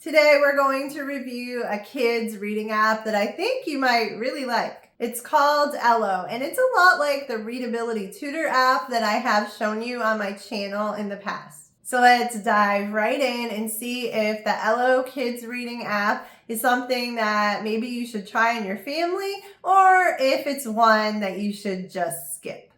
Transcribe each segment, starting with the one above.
Today we're going to review a kids reading app that I think you might really like. It's called Ello, and it's a lot like the Readability Tutor app that I have shown you on my channel in the past. So let's dive right in and see if the Ello Kids Reading app is something that maybe you should try in your family, or if it's one that you should just skip.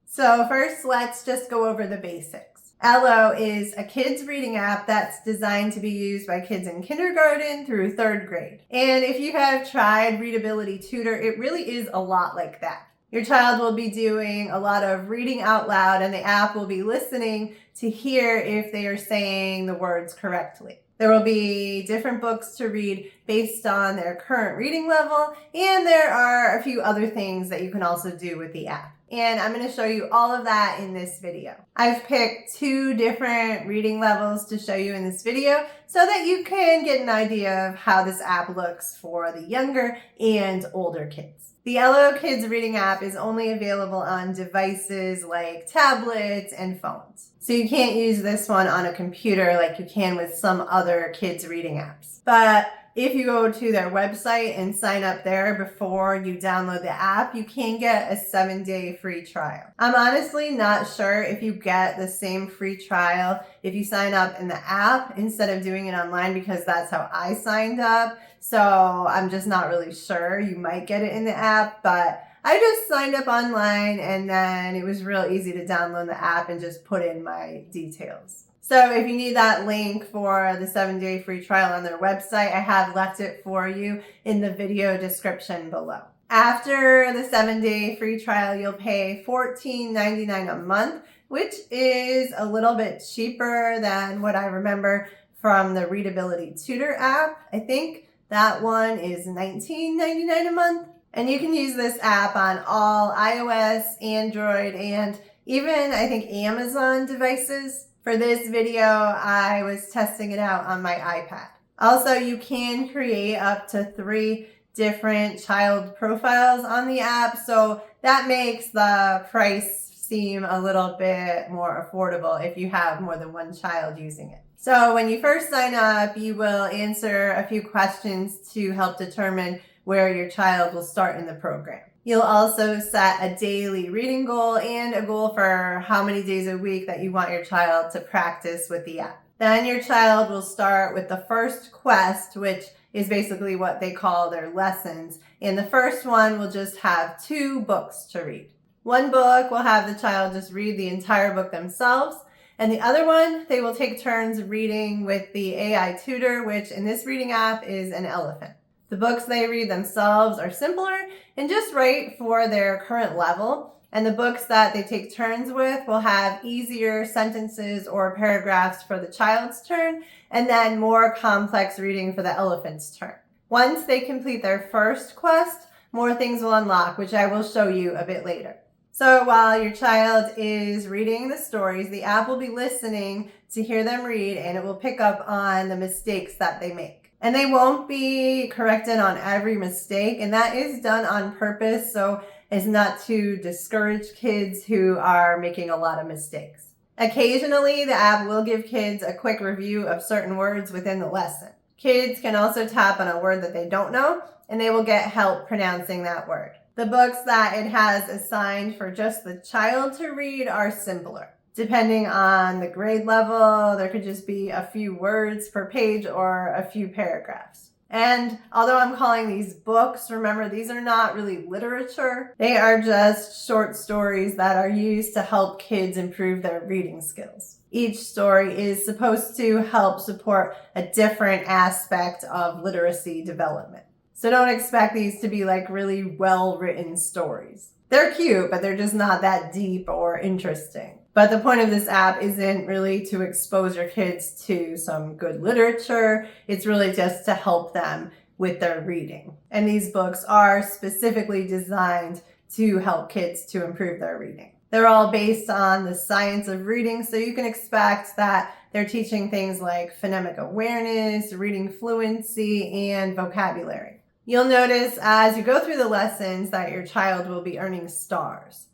So first, let's just go over the basics. Ello is a kids reading app that's designed to be used by kids in kindergarten through 3rd grade. And if you have tried Readability Tutor, it really is a lot like that. Your child will be doing a lot of reading out loud, and the app will be listening to hear if they are saying the words correctly. There will be different books to read based on their current reading level, and there are a few other things that you can also do with the app. And I'm going to show you all of that in this video. I've picked 2 different reading levels to show you in this video so that you can get an idea of how this app looks for the younger and older kids. The Ello Kids Reading app is only available on devices like tablets and phones. So you can't use this one on a computer like you can with some other kids reading apps. But if you go to their website and sign up there before you download the app, you can get a 7-day free trial. I'm honestly not sure if you get the same free trial if you sign up in the app instead of doing it online, because that's how I signed up. So I'm just not really sure. You might get it in the app, but I just signed up online, and then it was real easy to download the app and just put in my details. So if you need that link for the 7-day free trial on their website, I have left it for you in the video description below. After the 7-day free trial, you'll pay $14.99 a month, which is a little bit cheaper than what I remember from the Readability Tutor app. I think that one is $19.99 a month. And you can use this app on all iOS, Android, and even I think Amazon devices. For this video, I was testing it out on my iPad. Also, you can create up to 3 different child profiles on the app, so that makes the price seem a little bit more affordable if you have more than one child using it. So when you first sign up, you will answer a few questions to help determine where your child will start in the program. You'll also set a daily reading goal and a goal for how many days a week that you want your child to practice with the app. Then your child will start with the first quest, which is basically what they call their lessons. And the first one will just have 2 books to read. One book will have the child just read the entire book themselves, and the other one, they will take turns reading with the AI tutor, which in this reading app is an elephant. The books they read themselves are simpler and just right for their current level. And the books that they take turns with will have easier sentences or paragraphs for the child's turn, and then more complex reading for the elephant's turn. Once they complete their first quest, more things will unlock, which I will show you a bit later. So while your child is reading the stories, the app will be listening to hear them read, and it will pick up on the mistakes that they make. And they won't be corrected on every mistake, and that is done on purpose so as not to discourage kids who are making a lot of mistakes. Occasionally, the app will give kids a quick review of certain words within the lesson. Kids can also tap on a word that they don't know, and they will get help pronouncing that word. The books that it has assigned for just the child to read are simpler. Depending on the grade level, there could just be a few words per page or a few paragraphs. And although I'm calling these books, remember, these are not really literature. They are just short stories that are used to help kids improve their reading skills. Each story is supposed to help support a different aspect of literacy development. So don't expect these to be like really well-written stories. They're cute, but they're just not that deep or interesting. But the point of this app isn't really to expose your kids to some good literature. It's really just to help them with their reading. And these books are specifically designed to help kids to improve their reading. They're all based on the science of reading, so you can expect that they're teaching things like phonemic awareness, reading fluency, and vocabulary. You'll notice as you go through the lessons that your child will be earning stars.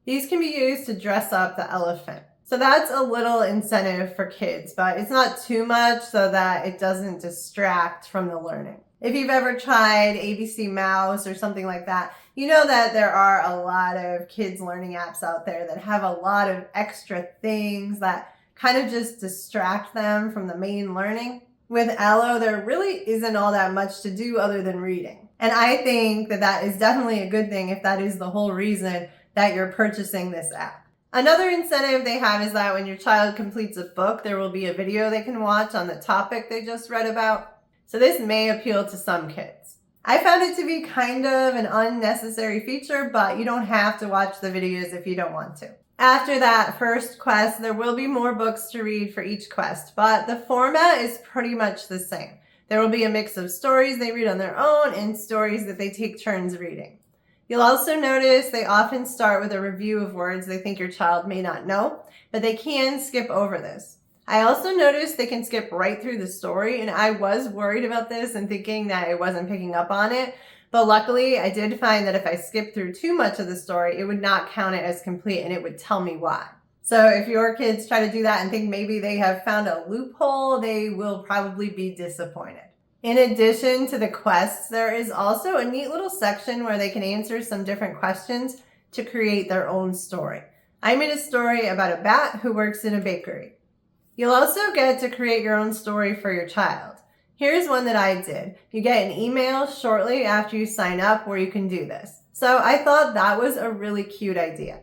These can be used to dress up the elephant. So that's a little incentive for kids, but it's not too much so that it doesn't distract from the learning. If you've ever tried ABC Mouse or something like that, you know that there are a lot of kids learning apps out there that have a lot of extra things that kind of just distract them from the main learning. With Ello, there really isn't all that much to do other than reading. And I think that that is definitely a good thing if that is the whole reason that you're purchasing this app. Another incentive they have is that when your child completes a book, there will be a video they can watch on the topic they just read about. So this may appeal to some kids. I found it to be kind of an unnecessary feature, but you don't have to watch the videos if you don't want to. After that first quest, there will be more books to read for each quest, but the format is pretty much the same. There will be a mix of stories they read on their own and stories that they take turns reading. You'll also notice they often start with a review of words they think your child may not know, but they can skip over this. I also noticed they can skip right through the story, and I was worried about this and thinking that I wasn't picking up on it, but luckily I did find that if I skipped through too much of the story, it would not count it as complete and it would tell me why. So if your kids try to do that and think maybe they have found a loophole, they will probably be disappointed. In addition to the quests, there is also a neat little section where they can answer some different questions to create their own story. I made a story about a bat who works in a bakery. You'll also get to create your own story for your child. Here's one that I did. You get an email shortly after you sign up where you can do this. So I thought that was a really cute idea.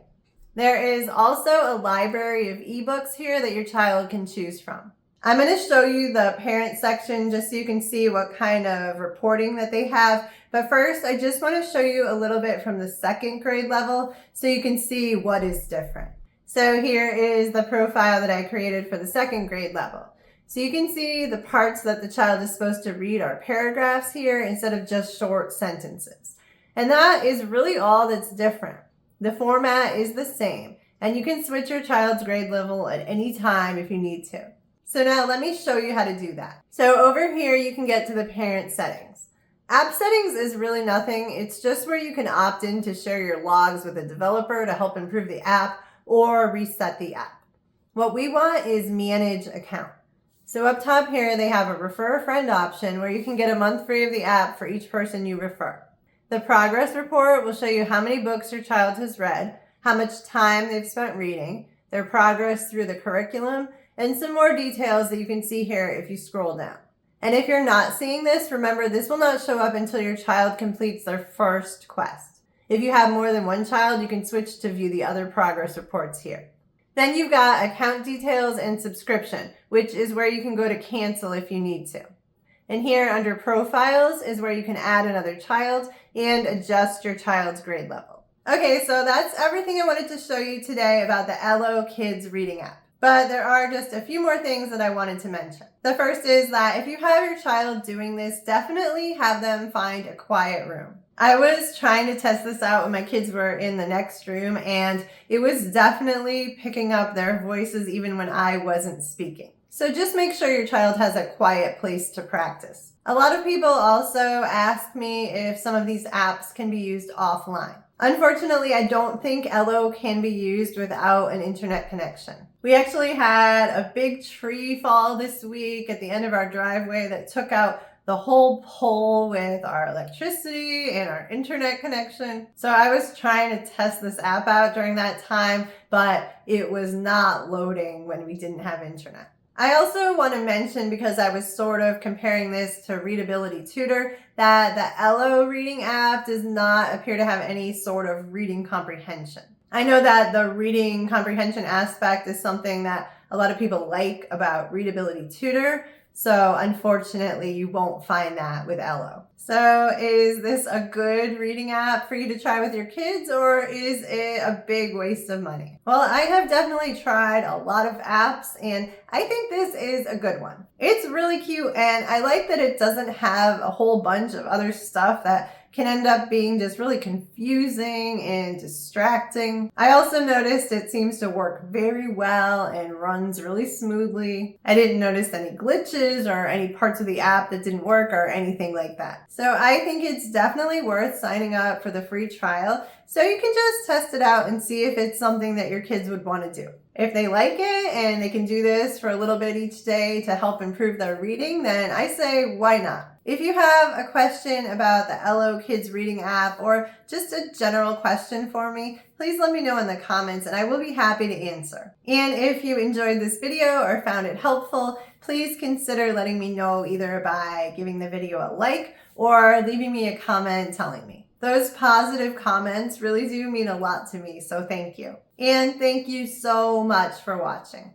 There is also a library of ebooks here that your child can choose from. I'm going to show you the parent section just so you can see what kind of reporting that they have. But first, I just want to show you a little bit from the second grade level so you can see what is different. So here is the profile that I created for the second grade level. So you can see the parts that the child is supposed to read are paragraphs here instead of just short sentences. And that is really all that's different. The format is the same, and you can switch your child's grade level at any time if you need to. So now let me show you how to do that. So over here, you can get to the parent settings. App settings is really nothing. It's just where you can opt in to share your logs with a developer to help improve the app or reset the app. What we want is manage account. So up top here, they have a refer a friend option where you can get a month free of the app for each person you refer. The progress report will show you how many books your child has read, how much time they've spent reading, their progress through the curriculum, and some more details that you can see here if you scroll down. And if you're not seeing this, remember this will not show up until your child completes their first quest. If you have more than one child, you can switch to view the other progress reports here. Then you've got account details and subscription, which is where you can go to cancel if you need to. And here under profiles is where you can add another child and adjust your child's grade level. Okay, so that's everything I wanted to show you today about the Ello Kids Reading app. But there are just a few more things that I wanted to mention. The first is that if you have your child doing this, definitely have them find a quiet room. I was trying to test this out when my kids were in the next room, and it was definitely picking up their voices even when I wasn't speaking. So just make sure your child has a quiet place to practice. A lot of people also ask me if some of these apps can be used offline. Unfortunately, I don't think Ello can be used without an internet connection. We actually had a big tree fall this week at the end of our driveway that took out the whole pole with our electricity and our internet connection. So I was trying to test this app out during that time, but it was not loading when we didn't have internet. I also want to mention, because I was sort of comparing this to Readability Tutor, that the Ello reading app does not appear to have any sort of reading comprehension. I know that the reading comprehension aspect is something that a lot of people like about Readability Tutor, so unfortunately you won't find that with Ello. So is this a good reading app for you to try with your kids, or is it a big waste of money? Well, I have definitely tried a lot of apps, and I think this is a good one. It's really cute, and I like that it doesn't have a whole bunch of other stuff that can end up being just really confusing and distracting. I also noticed it seems to work very well and runs really smoothly. I didn't notice any glitches or any parts of the app that didn't work or anything like that. So I think it's definitely worth signing up for the free trial so you can just test it out and see if it's something that your kids would want to do. If they like it and they can do this for a little bit each day to help improve their reading, then I say, why not? If you have a question about the Ello Kids Reading app or just a general question for me, please let me know in the comments and I will be happy to answer. And if you enjoyed this video or found it helpful, please consider letting me know either by giving the video a like or leaving me a comment telling me. Those positive comments really do mean a lot to me, so thank you. And thank you so much for watching.